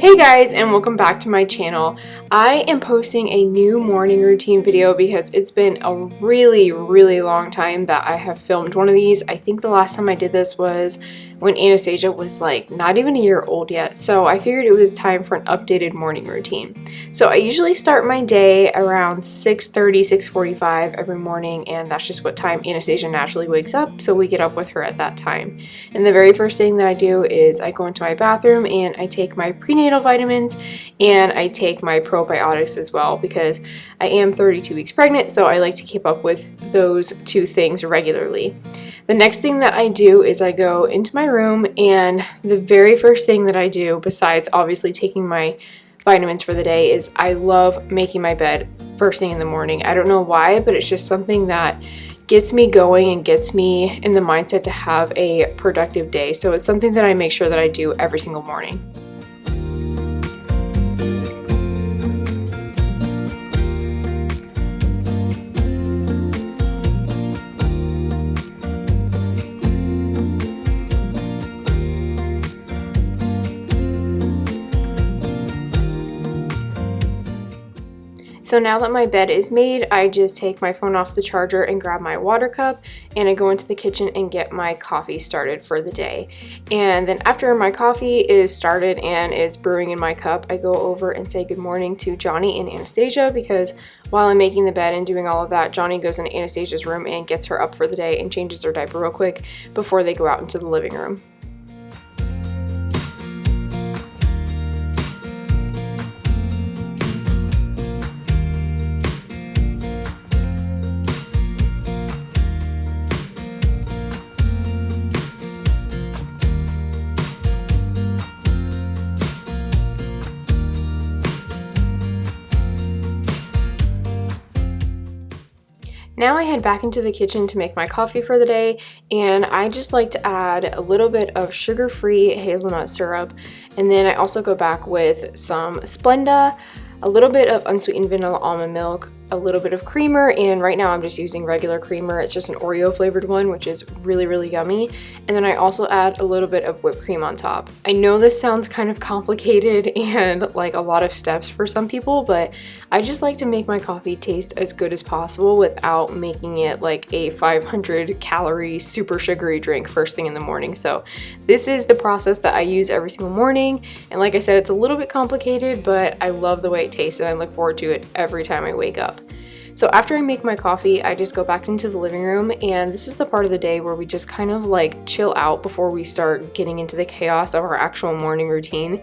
Hey guys, and welcome back to my channel. I am posting a new morning routine video because it's been a really long time that I have filmed one of these. I think the last time I did this was when Anastasia was like not even a year old yet, so I figured it was time for an updated morning routine. So I usually start my day around 6:30, 6:45 every morning, and that's just what time Anastasia naturally wakes up, so we get up with her at that time. And the very first thing that I do is I go into my bathroom and I take my prenatal vitamins and I take my probiotics as well because I am 32 weeks pregnant, so I like to keep up with those two things regularly. The next thing that I do is I go into my room, and the very first thing that I do, besides obviously taking my vitamins for the day, is I love making my bed first thing in the morning. I don't know why, but it's just something that gets me going and gets me in the mindset to have a productive day. So it's something that I make sure that I do every single morning. So now that my bed is made, I just take my phone off the charger and grab my water cup, and I go into the kitchen and get my coffee started for the day. And then after my coffee is started and it's brewing in my cup, I go over and say good morning to Johnny and Anastasia, because while I'm making the bed and doing all of that, Johnny goes into Anastasia's room and gets her up for the day and changes her diaper real quick before they go out into the living room. Now I head back into the kitchen to make my coffee for the day, and I just like to add a little bit of sugar-free hazelnut syrup, and then I also go back with some Splenda, a little bit of unsweetened vanilla almond milk, a little bit of creamer, and right now I'm just using regular creamer. It's just an Oreo flavored one, which is really yummy. And then I also add a little bit of whipped cream on top. I know this sounds kind of complicated and like a lot of steps for some people, but I just like to make my coffee taste as good as possible without making it like a 500 calorie super sugary drink first thing in the morning. So this is the process that I use every single morning, and like I said, it's a little bit complicated, but I love the way it tastes and I look forward to it every time I wake up. So after I make my coffee, I just go back into the living room, and this is the part of the day where we just kind of like chill out before we start getting into the chaos of our actual morning routine.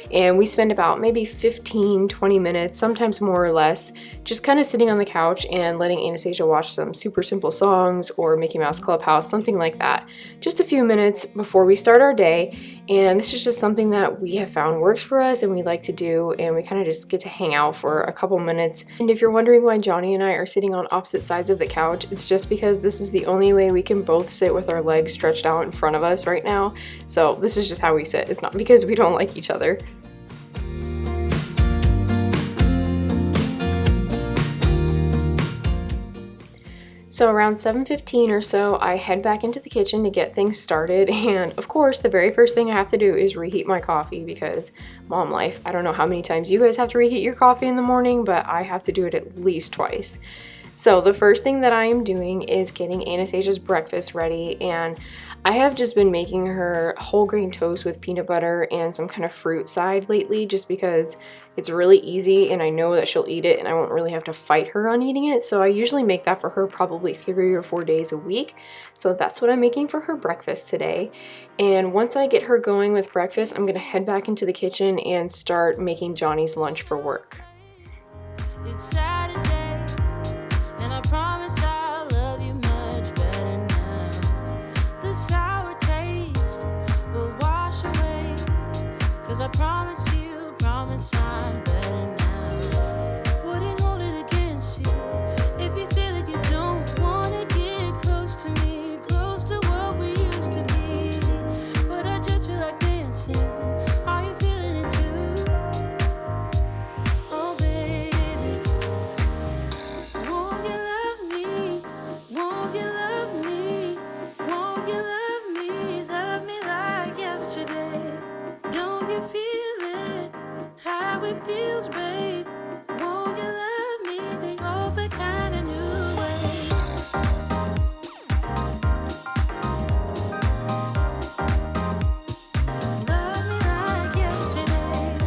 And we spend about maybe 15-20 minutes, sometimes more or less, just kind of sitting on the couch and letting Anastasia watch some super simple songs or Mickey Mouse Clubhouse, something like that. Just a few minutes before we start our day, and this is just something that we have found works for us and we like to do, and we kind of just get to hang out for a couple minutes. And if you're wondering why Johnny and I are sitting on opposite sides of the couch, it's just because this is the only way we can both sit with our legs stretched out in front of us right now. So this is just how we sit. It's not because we don't like each other. So around 7:15 or so, I head back into the kitchen to get things started, and of course the very first thing I have to do is reheat my coffee because mom life. I don't know how many times you guys have to reheat your coffee in the morning, but I have to do it at least twice. So the first thing that I am doing is getting Anastasia's breakfast ready, and I have just been making her whole grain toast with peanut butter and some kind of fruit side lately, just because it's really easy and I know that she'll eat it and I won't really have to fight her on eating it. So I usually make that for her probably 3 or 4 days a week. So that's what I'm making for her breakfast today. And once I get her going with breakfast, I'm gonna head back into the kitchen and start making Johnny's lunch for work. It's Saturday, and I promise I'll love you much better now. The sour taste will wash away, 'cause I promise I'm better now. Wouldn't hold it against you if you say that you don't wanna get close to me, close to what we used to be. But I just feel like dancing. Are you feeling it too? Oh baby, won't you love me? Won't you love me? Won't you love me? Love me like yesterday. Don't you feel it? how it feels, babe. Won't you love me the open kind of new way? Love me like yesterday.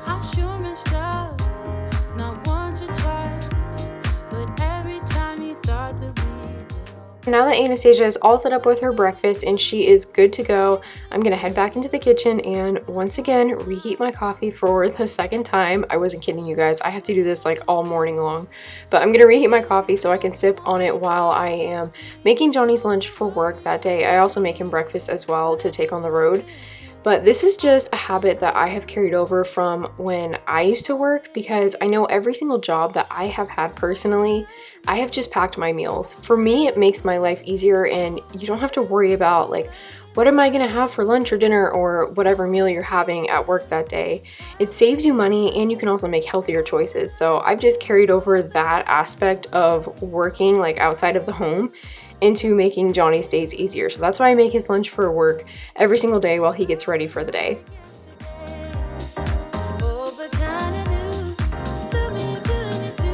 I'm sure messed up, not once or twice, but every time you thought that we did. Now that Anastasia is all set up with her breakfast and she is good to go, I'm gonna head back into the kitchen and once again reheat my coffee for the second time. I wasn't kidding you guys, I have to do this like all morning long. But I'm gonna reheat my coffee so I can sip on it while I am making Johnny's lunch for work that day. I also make him breakfast as well to take on the road. But this is just a habit that I have carried over from when I used to work, because I know every single job that I have had personally, I have just packed my meals. For me, it makes my life easier and you don't have to worry about like, what am I gonna have for lunch or dinner or whatever meal you're having at work that day. It saves you money and you can also make healthier choices. So I've just carried over that aspect of working like outside of the home into making Johnny's days easier. So that's why I make his lunch for work every single day while he gets ready for the day. Oh, but kinda new. Tell me you're feeling it too.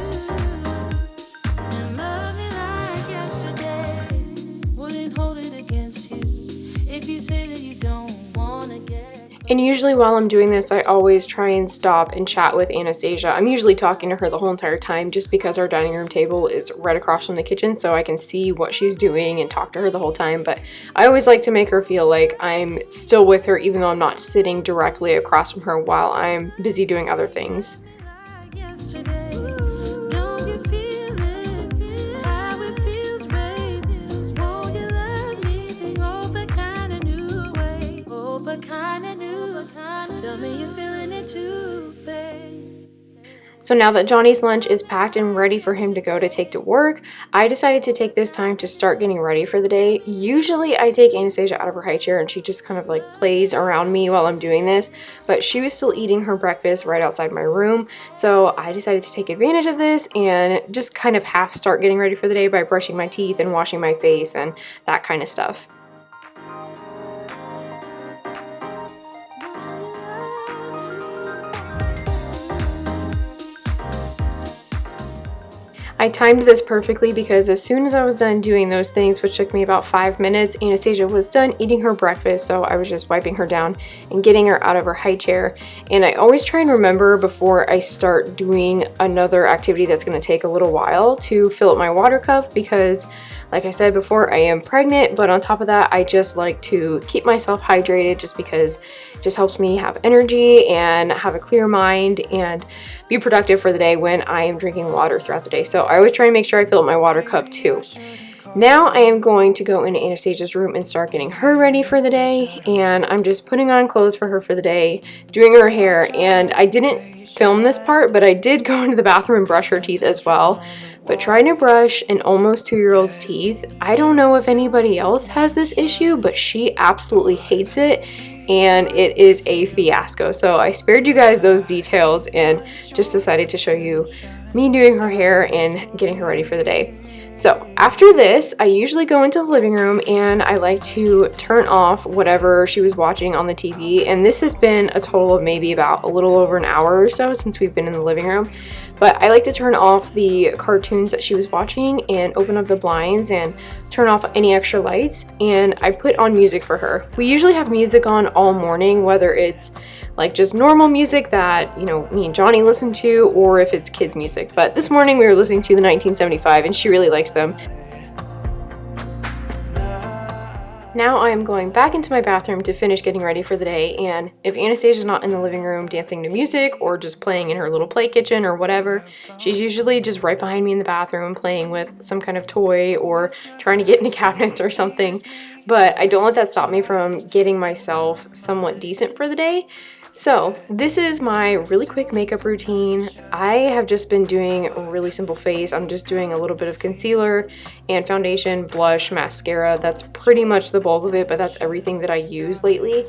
And love me like yesterday. Wouldn't hold it against you if you say that you don't wanna get. And usually while I'm doing this, I always try and stop and chat with Anastasia. I'm usually talking to her the whole entire time just because our dining room table is right across from the kitchen, so I can see what she's doing and talk to her the whole time. But I always like to make her feel like I'm still with her even though I'm not sitting directly across from her while I'm busy doing other things. Like yesterday. Don't you feel it? How it feels, babe. Won't you love me the open kind of new way? Oh, but kinda new. Tell me you're feeling it too, babe. So now that Johnny's lunch is packed and ready for him to go to take to work, I decided to take this time to start getting ready for the day. Usually I take Anastasia out of her high chair and she just kind of like plays around me while I'm doing this, but she was still eating her breakfast right outside my room. So I decided to take advantage of this and just kind of half start getting ready for the day by brushing my teeth and washing my face and that kind of stuff. I timed this perfectly because as soon as I was done doing those things, which took me about 5 minutes, Anastasia was done eating her breakfast, so I was just wiping her down and getting her out of her high chair. And I always try and remember before I start doing another activity that's going to take a little while to fill up my water cup because, like I said before, I am pregnant, but on top of that, I just like to keep myself hydrated just because it just helps me have energy and have a clear mind and be productive for the day when I am drinking water throughout the day. So I always try and make sure I fill up my water cup too. Now I am going to go into Anastasia's room and start getting her ready for the day, and I'm just putting on clothes for her for the day, doing her hair, and I didn't film this part, but I did go into the bathroom and brush her teeth as well. But trying to brush an almost 2-year-old's teeth, I don't know if anybody else has this issue, but she absolutely hates it and it is a fiasco. So I spared you guys those details and just decided to show you me doing her hair and getting her ready for the day. So after this, I usually go into the living room and I like to turn off whatever she was watching on the TV. And this has been a total of maybe about a little over an hour or so since we've been in the living room. But I like to turn off the cartoons that she was watching and open up the blinds and turn off any extra lights, and I put on music for her. We usually have music on all morning, whether it's like just normal music that, you know, me and Johnny listen to, or if it's kids music. But this morning we were listening to the 1975 and she really likes them. Now I am going back into my bathroom to finish getting ready for the day, and if Anastasia's not in the living room dancing to music or just playing in her little play kitchen or whatever, she's usually just right behind me in the bathroom playing with some kind of toy or trying to get into cabinets or something. But I don't let that stop me from getting myself somewhat decent for the day. So this is my really quick makeup routine. I have just been doing a really simple face. I'm just doing a little bit of concealer and foundation, blush, mascara. That's pretty much the bulk of it, but that's everything that I use lately.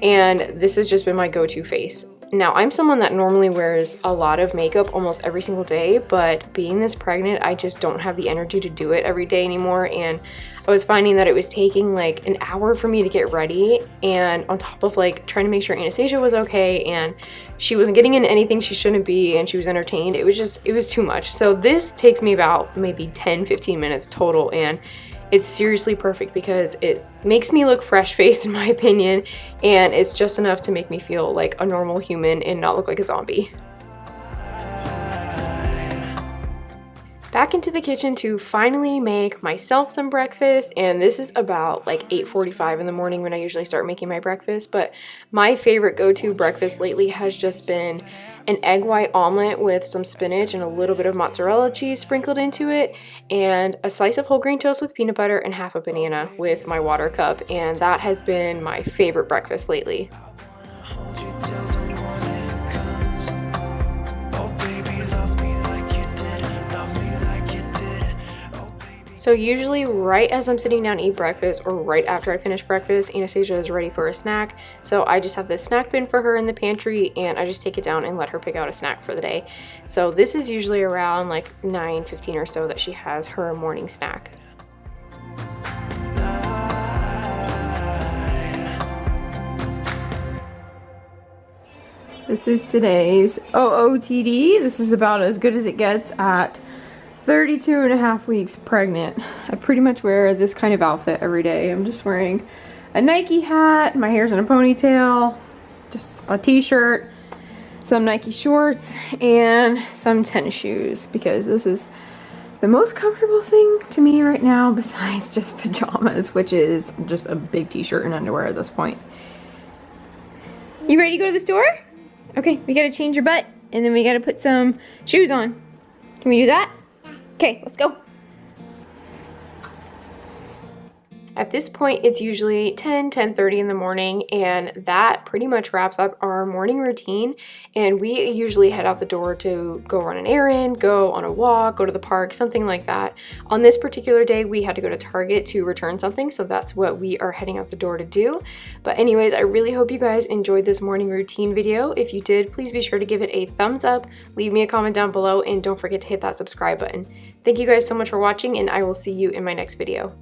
And this has just been my go-to face. Now, I'm someone that normally wears a lot of makeup almost every single day, but being this pregnant, I just don't have the energy to do it every day anymore, and I was finding that it was taking like an hour for me to get ready, and on top of like trying to make sure Anastasia was okay and she wasn't getting into anything she shouldn't be and she was entertained, it was too much. So this takes me about maybe 10-15 minutes total, and it's seriously perfect because it makes me look fresh-faced in my opinion, and it's just enough to make me feel like a normal human and not look like a zombie. Back into the kitchen to finally make myself some breakfast, and this is about like 8:45 in the morning when I usually start making my breakfast, but my favorite go-to breakfast lately has just been an egg white omelet with some spinach and a little bit of mozzarella cheese sprinkled into it, and a slice of whole grain toast with peanut butter and half a banana with my water cup, and that has been my favorite breakfast lately. So usually right as I'm sitting down to eat breakfast or right after I finish breakfast, Anastasia is ready for a snack. So I just have this snack bin for her in the pantry, and I just take it down and let her pick out a snack for the day. So this is usually around like 9:15 or so that she has her morning snack. This is today's OOTD. This is about as good as it gets at 32.5 weeks pregnant. I pretty much wear this kind of outfit every day. I'm just wearing a Nike hat, my hair's in a ponytail, just a t-shirt, some Nike shorts, and some tennis shoes, because this is the most comfortable thing to me right now besides just pajamas, which is just a big t-shirt and underwear at this point. You ready to go to the store? Okay, we gotta change your butt, and then we gotta put some shoes on. Can we do that? Okay, let's go. At this point, it's usually 10:30 in the morning, and that pretty much wraps up our morning routine. And we usually head out the door to go run an errand, go on a walk, go to the park, something like that. On this particular day, we had to go to Target to return something, so that's what we are heading out the door to do. But anyways, I really hope you guys enjoyed this morning routine video. If you did, please be sure to give it a thumbs up, leave me a comment down below, and don't forget to hit that subscribe button. Thank you guys so much for watching, and I will see you in my next video.